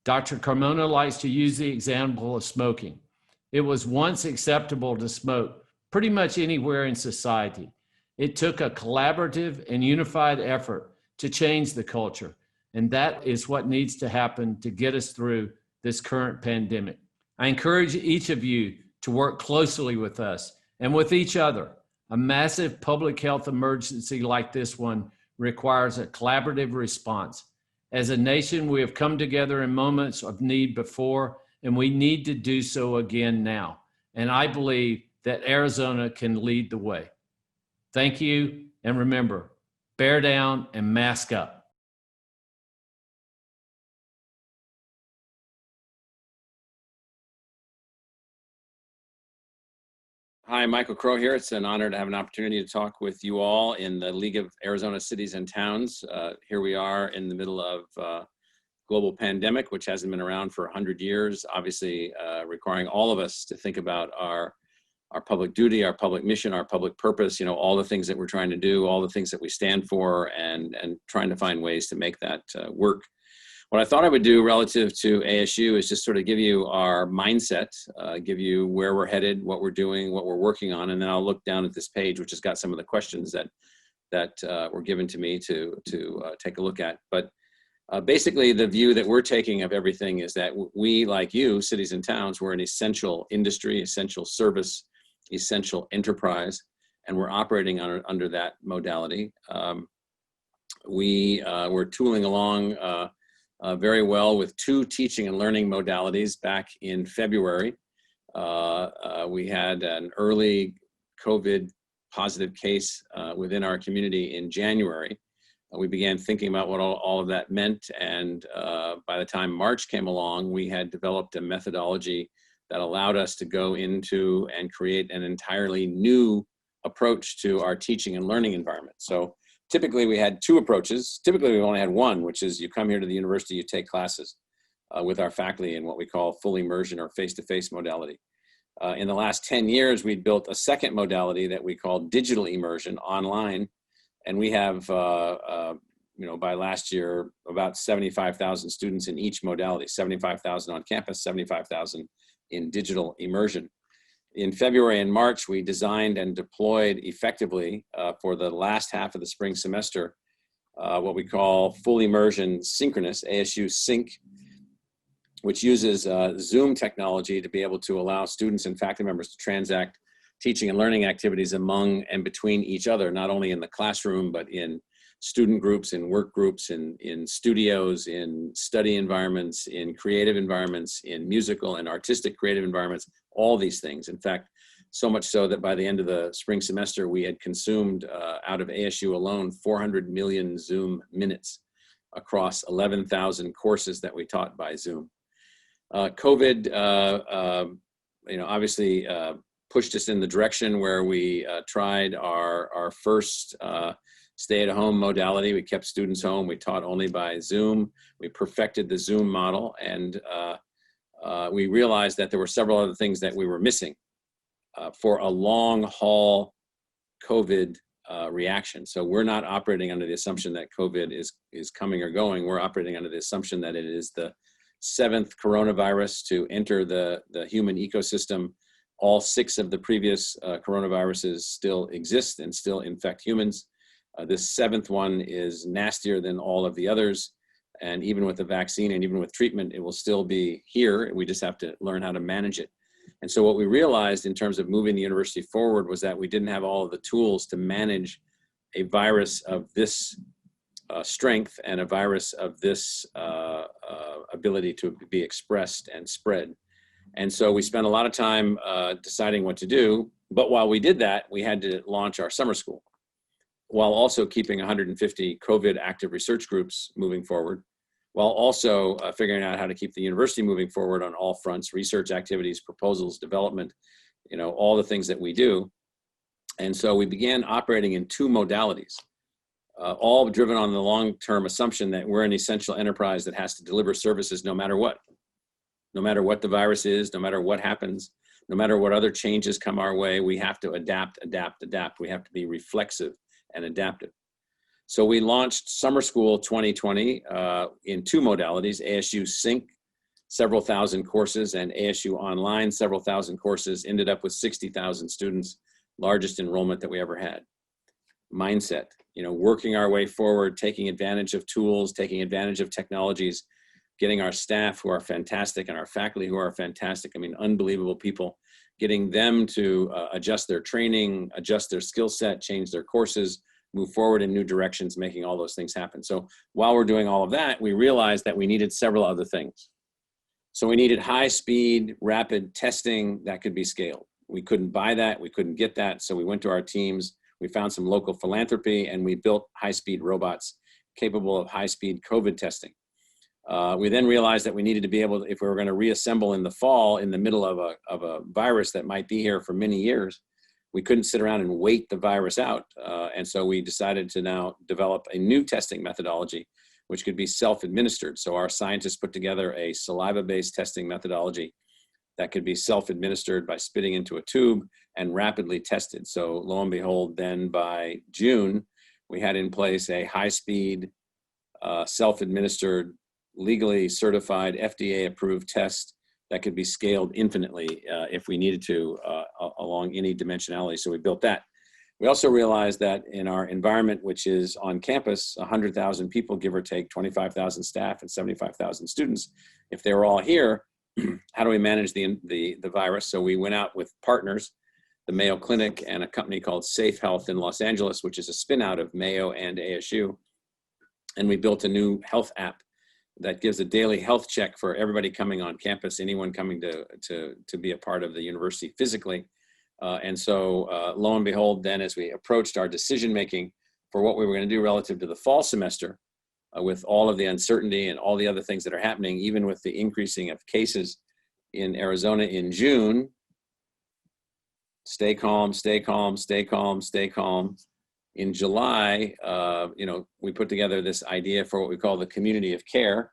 Dr. Carmona likes to use the example of smoking. It was once acceptable to smoke pretty much anywhere in society. It took a collaborative and unified effort to change the culture, and that is what needs to happen to get us through this current pandemic. I encourage each of you to work closely with us and with each other. A massive public health emergency like this one requires a collaborative response. As a nation, we have come together in moments of need before, and we need to do so again now. And I believe that Arizona can lead the way. Thank you, and remember, bear down and mask up. Hi, Michael Crow here. It's an honor to have an opportunity to talk with you all in the League of Arizona Cities and Towns. Here we are in the middle of global pandemic, which hasn't been around for 100 years, obviously requiring all of us to think about our public duty, our public mission, our public purpose, you know, all the things that we're trying to do, all the things that we stand for, and trying to find ways to make that work. What I thought I would do relative to ASU is just sort of give you our mindset, give you where we're headed, what we're doing, what we're working on, and then I'll look down at this page, which has got some of the questions that were given to me to take a look at. But basically, the view that we're taking of everything is that we, like you, cities and towns, we're an essential industry, essential service, essential enterprise, and we're operating under that modality. We're tooling along very well with 2 teaching and learning modalities. Back in February, we had an early COVID positive case within our community in January. We began thinking about what all of that meant, and by the time March came along, we had developed a methodology that allowed us to go into and create an entirely new approach to our teaching and learning environment. So typically we had 2 approaches. Typically we only had one, which is you come here to the university, you take classes with our faculty in what we call full immersion or face-to-face modality. In the last 10 years, we built a second modality that we call digital immersion online. And we have, by last year, about 75,000 students in each modality, 75,000 on campus, 75,000 in digital immersion. In February and March, we designed and deployed effectively for the last half of the spring semester, what we call full immersion synchronous, ASU Sync, which uses Zoom technology to be able to allow students and faculty members to transact teaching and learning activities among and between each other, not only in the classroom, but in student groups, in work groups, in studios, in study environments, in creative environments, in musical and artistic creative environments, all these things. In fact, so much so that by the end of the spring semester, we had consumed out of ASU alone 400 million Zoom minutes across 11,000 courses that we taught by Zoom. COVID, obviously pushed us in the direction where we tried our first stay-at-home modality. We kept students home. We taught only by Zoom. We perfected the Zoom model, and we realized that there were several other things that we were missing for a long-haul COVID reaction. So we're not operating under the assumption that COVID is coming or going. We're operating under the assumption that it is the 7th coronavirus to enter the human ecosystem. All 6 of the previous coronaviruses still exist and still infect humans. This 7th one is nastier than all of the others. And even with the vaccine and even with treatment, it will still be here. We just have to learn how to manage it. And so what we realized in terms of moving the university forward was that we didn't have all of the tools to manage a virus of this strength and a virus of this ability to be expressed and spread. And so we spent a lot of time deciding what to do. But while we did that, we had to launch our summer school while also keeping 150 COVID active research groups moving forward, while also figuring out how to keep the university moving forward on all fronts, research activities, proposals, development, all the things that we do. And so we began operating in 2 modalities, all driven on the long-term assumption that we're an essential enterprise that has to deliver services no matter what. No matter what the virus is, no matter what happens, no matter what other changes come our way, we have to adapt. We have to be reflexive and adaptive. So we launched Summer School 2020 in 2 modalities, ASU Sync, several thousand courses, and ASU Online, several thousand courses, ended up with 60,000 students, largest enrollment that we ever had. Mindset, working our way forward, taking advantage of tools, taking advantage of technologies, getting our staff who are fantastic and our faculty who are fantastic, unbelievable people, getting them to adjust their training, adjust their skill set, change their courses, move forward in new directions, making all those things happen. So while we're doing all of that, we realized that we needed several other things. So we needed high-speed, rapid testing that could be scaled. We couldn't buy that, we couldn't get that, so we went to our teams, we found some local philanthropy, and we built high-speed robots capable of high-speed COVID testing. We then realized that we needed to be able to, if we were going to reassemble in the fall in the middle of a virus that might be here for many years, we couldn't sit around and wait the virus out. And so we decided to now develop a new testing methodology, which could be self-administered. So our scientists put together a saliva-based testing methodology that could be self-administered by spitting into a tube and rapidly tested. So lo and behold, then by June, we had in place a high-speed, self-administered legally certified, FDA approved test that could be scaled infinitely if we needed to along any dimensionality. So we built that. We also realized that in our environment, which is on campus, 100,000 people, give or take, 25,000 staff and 75,000 students, if they were all here, how do we manage the virus? So we went out with partners, the Mayo Clinic and a company called Safe Health in Los Angeles, which is a spin out of Mayo and ASU. And we built a new health app that gives a daily health check for everybody coming on campus, anyone coming to be a part of the university physically. And so lo and behold, then as we approached our decision-making for what we were going to do relative to the fall semester, with all of the uncertainty and all the other things that are happening, even with the increasing of cases in Arizona in June, stay calm, stay calm, stay calm, stay calm. In July, we put together this idea for what we call the community of care,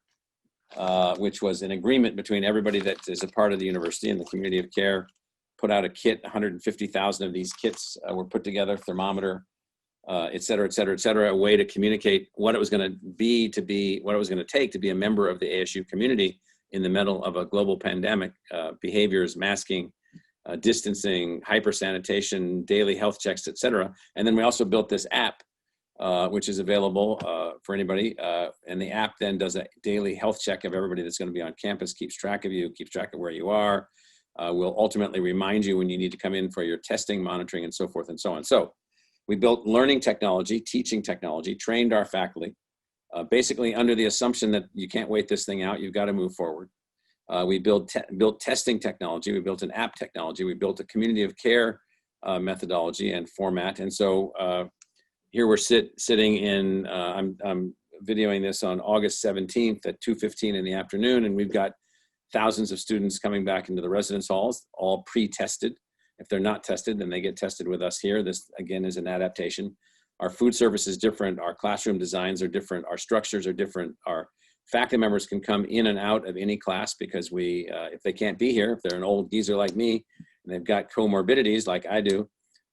which was an agreement between everybody that is a part of the university and the community of care. Put out a kit, 150,000 of these kits were put together, thermometer, et cetera, et cetera, et cetera, a way to communicate what it was going to be, what it was going to take to be a member of the ASU community in the middle of a global pandemic, behaviors, masking, distancing, hypersanitation, daily health checks, et cetera. And then we also built this app, which is available for anybody. And the app then does a daily health check of everybody that's going to be on campus, keeps track of you, keeps track of where you are, will ultimately remind you when you need to come in for your testing, monitoring, and so forth and so on. So we built learning technology, teaching technology, trained our faculty, basically under the assumption that you can't wait this thing out, you've got to move forward. We built testing technology, we built an app technology, we built a community of care methodology and format. And so here we're sitting in, I'm videoing this on August 17th at 2:15 in the afternoon, and we've got thousands of students coming back into the residence halls, all pre-tested. If they're not tested, then they get tested with us here. This, again, is an adaptation. Our food service is different. Our classroom designs are different. Our structures are different. Our faculty members can come in and out of any class because we, if they can't be here, if they're an old geezer like me, and they've got comorbidities like I do,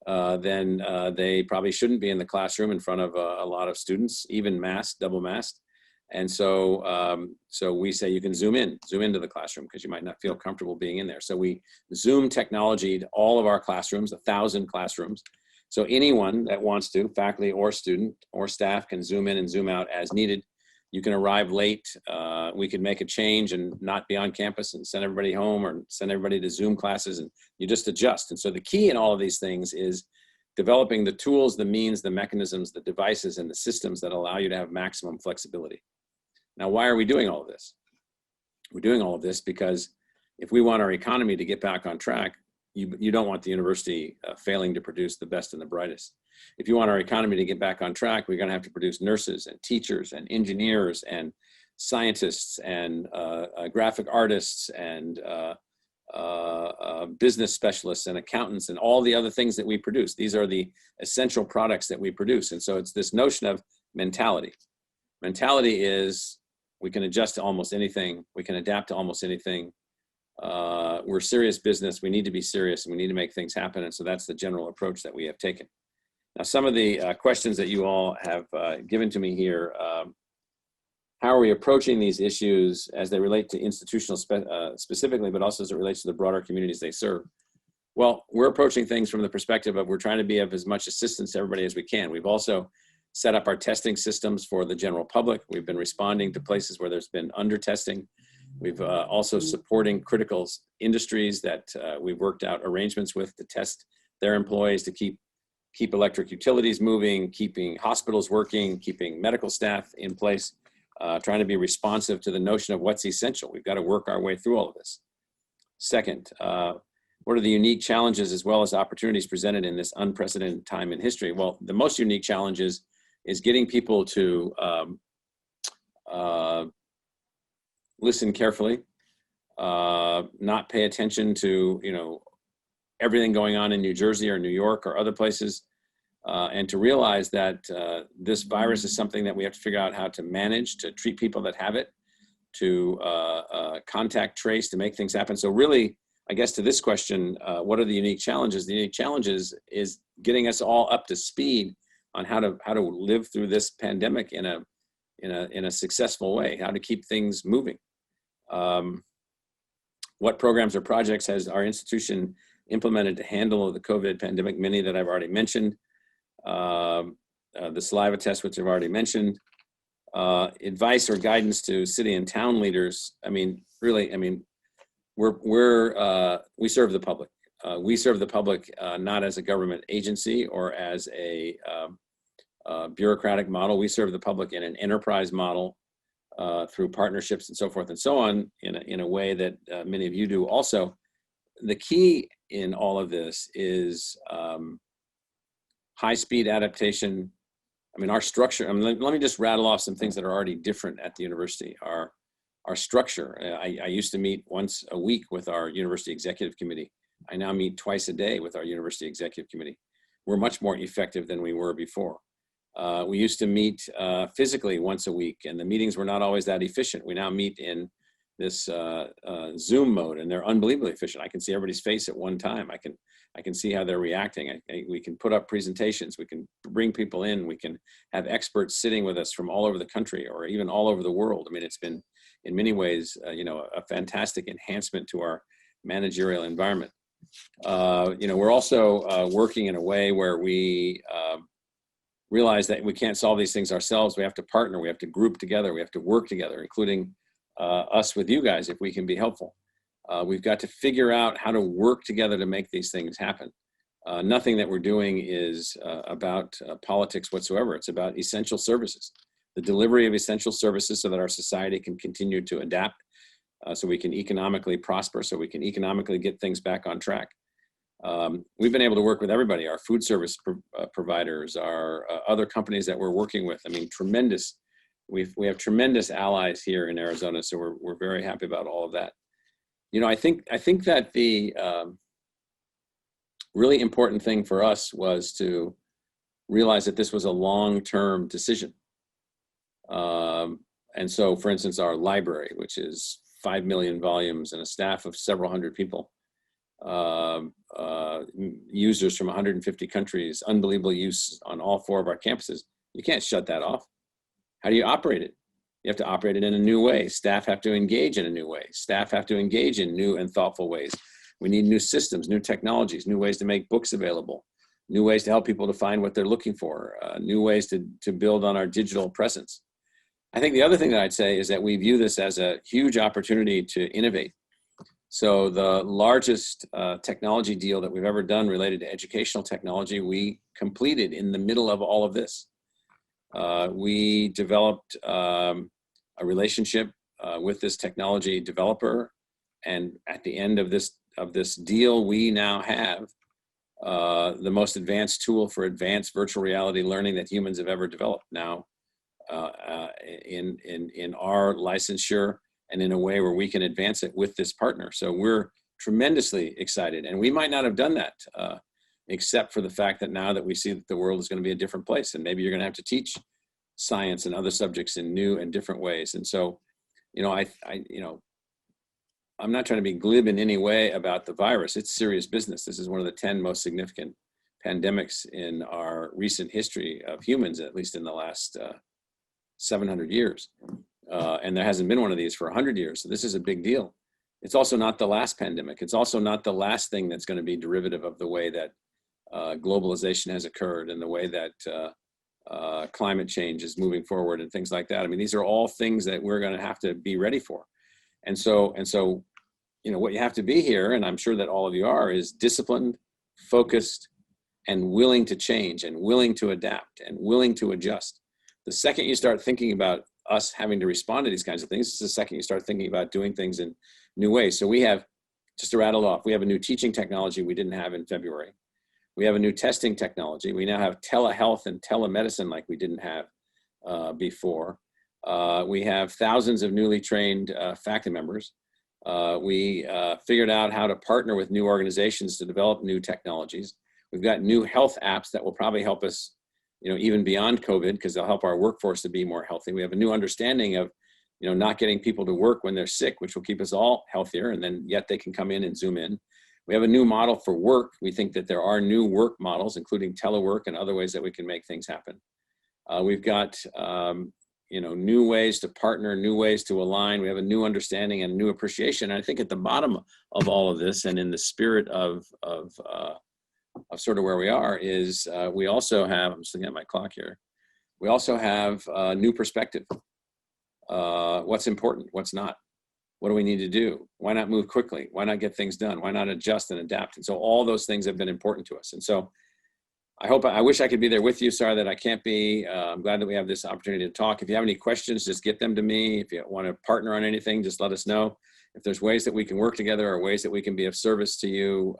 then they probably shouldn't be in the classroom in front of a lot of students, even masked, double masked. And so, so we say you can zoom into the classroom because you might not feel comfortable being in there. So we Zoom technology to all of our classrooms, 1,000 classrooms. So anyone that wants to, faculty or student or staff, can zoom in and zoom out as needed. You can arrive late. We could make a change and not be on campus and send everybody home or send everybody to Zoom classes, and you just adjust. And so the key in all of these things is developing the tools, the means, the mechanisms, the devices, and the systems that allow you to have maximum flexibility. Now, why are we doing all of this? We're doing all of this because if we want our economy to get back on track, you don't want the university failing to produce the best and the brightest. If you want our economy to get back on track, we're going to have to produce nurses and teachers and engineers and scientists and graphic artists and business specialists and accountants and all the other things that we produce. These are the essential products that we produce. And so it's this notion of mentality. Mentality is we can adjust to almost anything. We can adapt to almost anything. We're serious business. We need to be serious and we need to make things happen. And so that's the general approach that we have taken. Now, some of the questions that you all have given to me here, how are we approaching these issues as they relate to institutional specifically, but also as it relates to the broader communities they serve? Well, we're approaching things from the perspective of we're trying to be of as much assistance to everybody as we can. We've also set up our testing systems for the general public. We've been responding to places where there's been under testing. We've also supporting critical industries that we've worked out arrangements with to test their employees, to keep electric utilities moving, keeping hospitals working, keeping medical staff in place, trying to be responsive to the notion of what's essential. We've got to work our way through all of this. Second, what are the unique challenges as well as opportunities presented in this unprecedented time in history? Well, the most unique challenge is getting people to listen carefully, not pay attention to, everything going on in New Jersey or New York or other places, and to realize that this virus is something that we have to figure out how to manage, to treat people that have it, to contact trace, to make things happen. So really, I guess to this question, what are the unique challenges? The unique challenges is getting us all up to speed on how to live through this pandemic in a in a successful way, how to keep things moving. What programs or projects has our institution implemented to handle the COVID pandemic? Many that I've already mentioned. The saliva test, which I've already mentioned. Advice or guidance to city and town leaders. I mean, really, I mean, we serve the public. We serve the public not as a government agency or as a bureaucratic model. We serve the public in an enterprise model through partnerships and so forth and so on in a way that many of you do also. The key in all of this is high-speed adaptation. I mean, our structure, I mean, let me just rattle off some things that are already different at the university. Our structure, I used to meet once a week with our university executive committee. I now meet twice a day with our university executive committee. We're much more effective than we were before. We used to meet physically once a week, and the meetings were not always that efficient. We now meet in this Zoom mode, and they're unbelievably efficient. I can see everybody's face at one time. I can see how they're reacting. We can put up presentations. We can bring people in. We can have experts sitting with us from all over the country or even all over the world. I mean, it's been in many ways, a fantastic enhancement to our managerial environment. We're also working in a way where we realize that we can't solve these things ourselves. We have to partner. We have to group together. We have to work together, including us with you guys, if we can be helpful. We've got to figure out how to work together to make these things happen. Nothing that we're doing is about politics whatsoever. It's about essential services, the delivery of essential services so that our society can continue to adapt, so we can economically prosper, so we can economically get things back on track. We've been able to work with everybody, our food service providers, our other companies that we're working with. I mean, tremendous. We have tremendous allies here in Arizona, so we're very happy about all of that. I think that the really important thing for us was to realize that this was a long-term decision. And so, for instance, our library, which is 5 million volumes and a staff of several hundred people, users from 150 countries, unbelievable use on all 4 of our campuses. You can't shut that off. How do you operate it? You have to operate it in a new way. Staff have to engage in a new way. Staff have to engage in new and thoughtful ways. We need new systems, new technologies, new ways to make books available, new ways to help people to find what they're looking for, new ways to build on our digital presence. I think the other thing that I'd say is that we view this as a huge opportunity to innovate. So the largest technology deal that we've ever done related to educational technology, we completed in the middle of all of this. We developed a relationship with this technology developer, and at the end of this deal, we now have the most advanced tool for advanced virtual reality learning that humans have ever developed. Now, in our licensure and in a way where we can advance it with this partner. So we're tremendously excited, and we might not have done that except for the fact that now that we see that the world is going to be a different place, and maybe you're going to have to teach science and other subjects in new and different ways. And so, I'm not trying to be glib in any way about the virus. It's serious business. This is one of the 10 most significant pandemics in our recent history of humans, at least in the last 700 years. And there hasn't been one of these for 100 years. So this is a big deal. It's also not the last pandemic. It's also not the last thing that's going to be derivative of the way that globalization has occurred and the way that climate change is moving forward and things like that. I mean, these are all things that we're going to have to be ready for. And so, what you have to be here, and I'm sure that all of you are, is disciplined, focused, and willing to change and willing to adapt and willing to adjust. The second you start thinking about us having to respond to these kinds of things, it's the second you start thinking about doing things in new ways. So we have, just to rattle off, we have a new teaching technology we didn't have in February. We have a new testing technology. We now have telehealth and telemedicine like we didn't have before. We have thousands of newly trained faculty members. We figured out how to partner with new organizations to develop new technologies. We've got new health apps that will probably help us, even beyond COVID, because they'll help our workforce to be more healthy. We have a new understanding of, not getting people to work when they're sick, which will keep us all healthier, and then yet they can come in and Zoom in. We have a new model for work. We think that there are new work models, including telework and other ways that we can make things happen. We've got new ways to partner, new ways to align. We have a new understanding and new appreciation. And I think at the bottom of all of this, and in the spirit of sort of where we are, is we also have, I'm just looking at my clock here, we also have a new perspective. What's important, what's not? What do we need to do? Why not move quickly? Why not get things done? Why not adjust and adapt? And so all those things have been important to us. And so I wish I could be there with you. Sorry that I can't be. I'm glad that we have this opportunity to talk. If you have any questions, just get them to me. If you want to partner on anything, just let us know. If there's ways that we can work together or ways that we can be of service to you,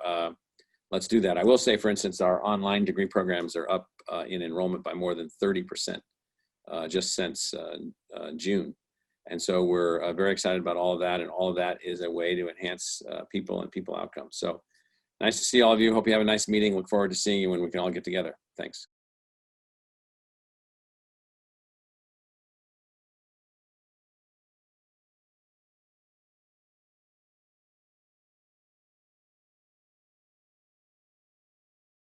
let's do that. I will say, for instance, our online degree programs are up in enrollment by more than 30% just since June. And so we're very excited about all of that. And all of that is a way to enhance people and people outcomes. So nice to see all of you. Hope you have a nice meeting. Look forward to seeing you when we can all get together. Thanks.